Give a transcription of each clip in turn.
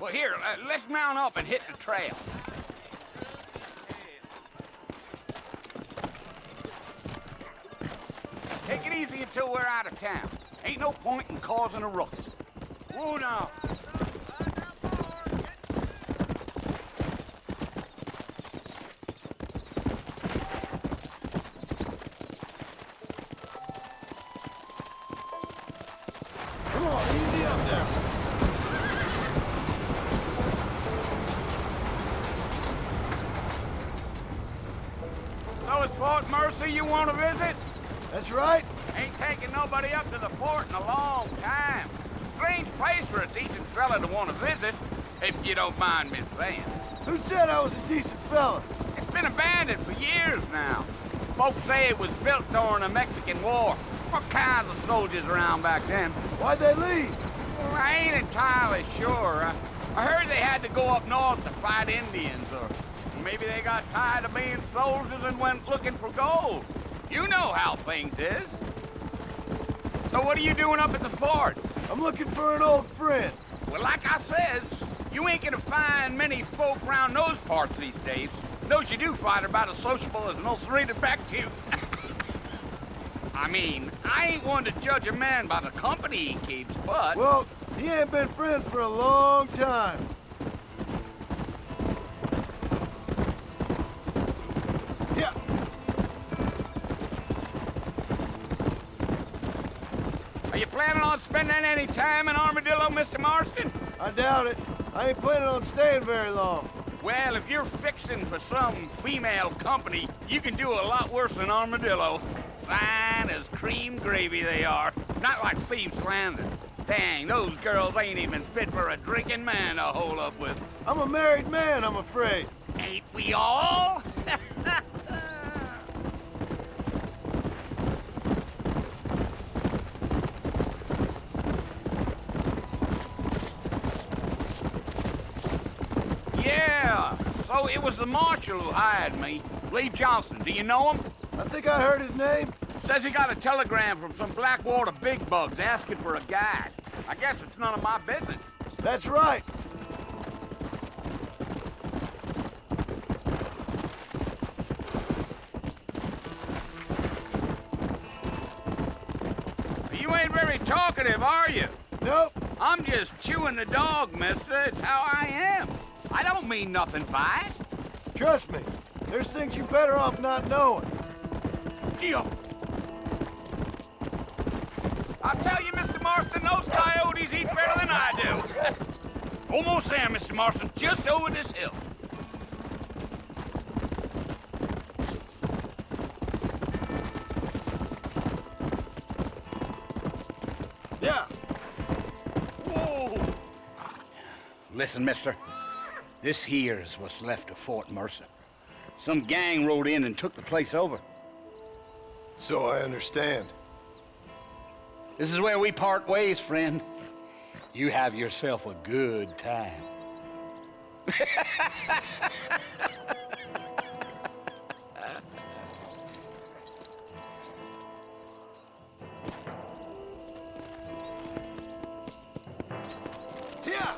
Well, here, let's mount up and hit the trail. Take it easy until we're out of town. Ain't no point in causing a ruckus. Whoa, now. Come on, easy up there. So it's Fort Mercy you want to visit? That's right. Ain't taking nobody up to the fort in a long time. Strange place for a decent fella to want to visit, if you don't mind me saying. Who said I was a decent fella? It's been abandoned for years now. Folks say it was built during the Mexican War. What kinds of soldiers around back then? Why'd they leave? Well, I ain't entirely sure. I heard they had to go up north to fight Indians, or maybe they got tired of being soldiers and went looking for gold. You know how things is. So what are you doing up at the fort? I'm looking for an old friend. Well, like I says, you ain't gonna find many folk around those parts these days. Those you do find are about as sociable as most read back to you. I mean, I ain't one to judge a man by the company he keeps, but... Well, he ain't been friends for a long time. Yeah. Are you planning on spending any time in Armadillo, Mr. Marston? I doubt it. I ain't planning on staying very long. Well, if you're fixing for some female company, you can do a lot worse than Armadillo. Fine as cream gravy they are. Not like Thieves Landing. Dang, those girls ain't even fit for a drinking man to hold up with. I'm a married man, I'm afraid. Ain't we all? Yeah, so it was the marshal who hired me. Lee Johnson, do you know him? I think I heard his name. Says he got a telegram from some Blackwater big bugs asking for a guide. I guess it's none of my business. That's right. You ain't very talkative, are you? Nope. I'm just chewing the dog, mister. It's how I am. I don't mean nothing by it. Trust me, there's things you're better off not knowing. Deal. I'll tell you, Mr. Marston, those coyotes eat better than I do. Almost there, Mr. Marston, just over this hill. Yeah. Whoa. Listen, mister. This here's what's left of Fort Mercer. Some gang rode in and took the place over. So I understand. This is where we part ways, friend. You have yourself a good time. Yeah.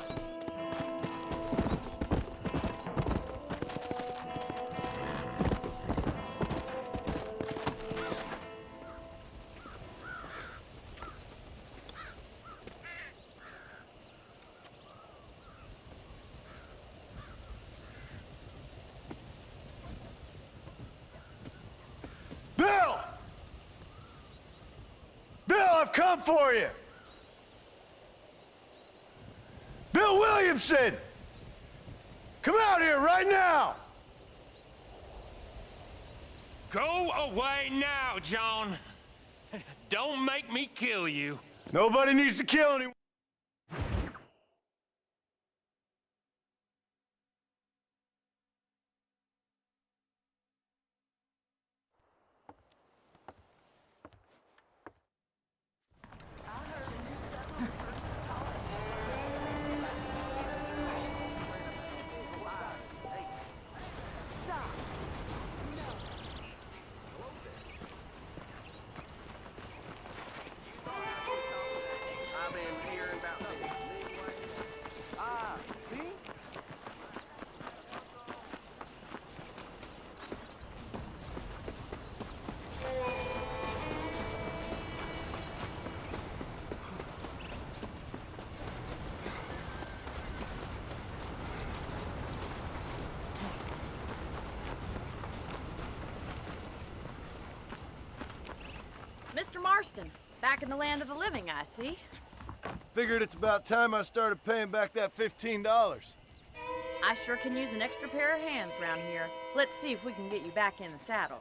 Bill! Bill, I've come for you! Bill Williamson! Come out here right now! Go away now, John. Don't make me kill you. Nobody needs to kill anyone. I've been here Marston. Back in the land of the living, I see. Figured it's about time I started paying back that $15. I sure can use an extra pair of hands around here. Let's see if we can get you back in the saddle.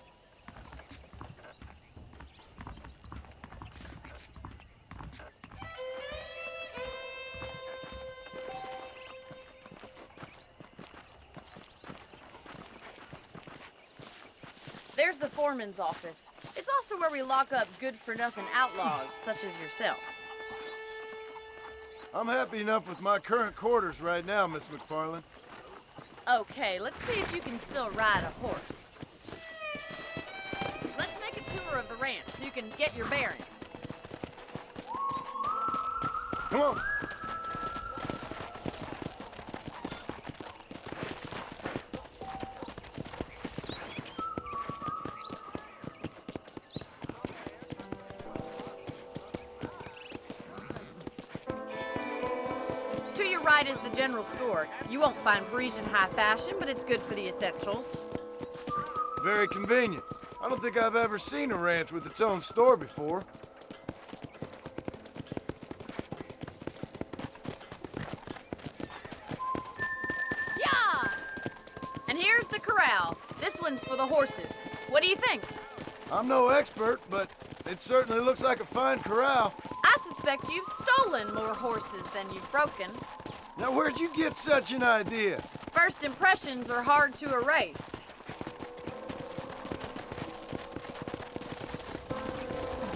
There's the foreman's office. It's also where we lock up good-for-nothing outlaws, such as yourself. I'm happy enough with my current quarters right now, Miss McFarland. Okay, let's see if you can still ride a horse. Let's make a tour of the ranch so you can get your bearings. Come on. To your right is the general store. You won't find Parisian high fashion, but it's good for the essentials. Very convenient. I don't think I've ever seen a ranch with its own store before. Yeah! And here's the corral. This one's for the horses. What do you think? I'm no expert, but it certainly looks like a fine corral. I suspect you've stolen more horses than you've broken. Now, where'd you get such an idea? First impressions are hard to erase.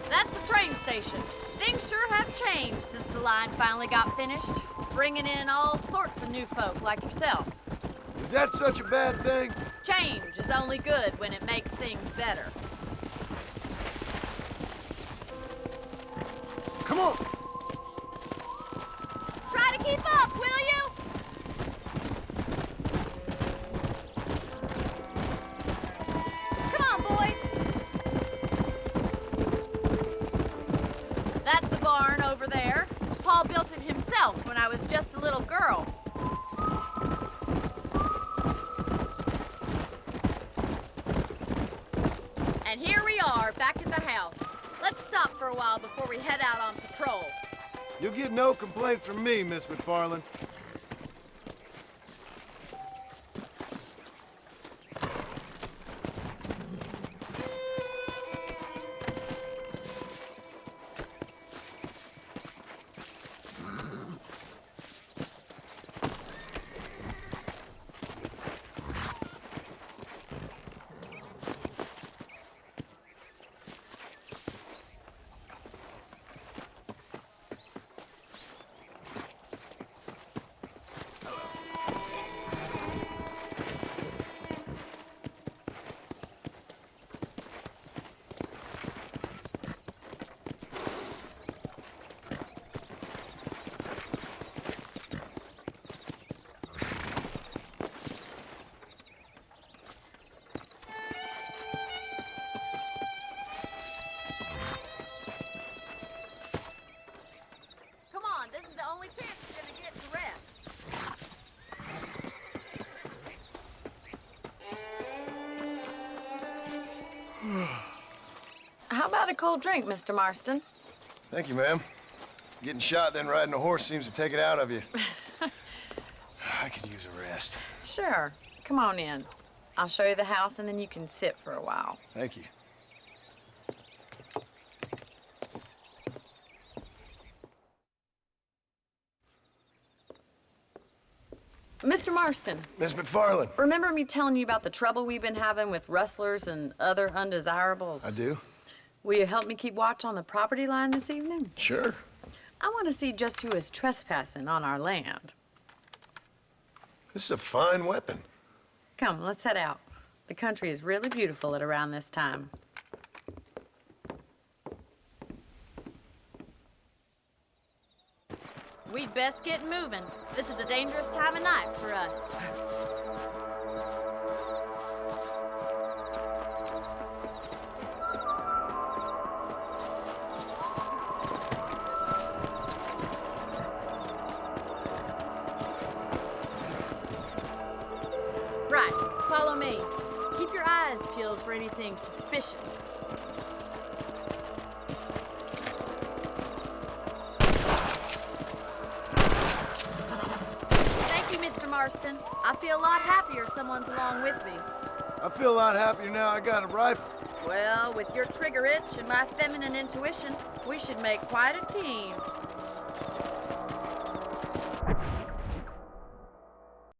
That's the train station. Things sure have changed since the line finally got finished, bringing in all sorts of new folk like yourself. Is that such a bad thing? Change is only good when it makes things better. Come on. Try to keep up, will you? Come on, boys. That's the barn over there. Paul built it himself when I was just a little girl. And here we are, back at the house. Let's stop for a while before we head out on patrol. You'll get no complaint from me, Miss McFarland. Come on, this is the only chance you're gonna get to rest. How about a cold drink, Mr. Marston? Thank you, ma'am. Getting shot, then riding a horse seems to take it out of you. I could use a rest. Sure. Come on in. I'll show you the house, and then you can sit for a while. Thank you. Mr. Marston, Miss McFarland. remember me telling you about the trouble we've been having with rustlers and other undesirables? I do? Will you help me keep watch on the property line this evening? Sure. I want to see just who is trespassing on our land. This is a fine weapon. Come, let's head out. The country is really beautiful at around this time. We'd best get moving. This is a dangerous time of night for us. Right, follow me. Keep your eyes peeled for anything suspicious. Marston. I feel a lot happier someone's along with me. I feel a lot happier now I got a rifle. Well, with your trigger itch and my feminine intuition, we should make quite a team.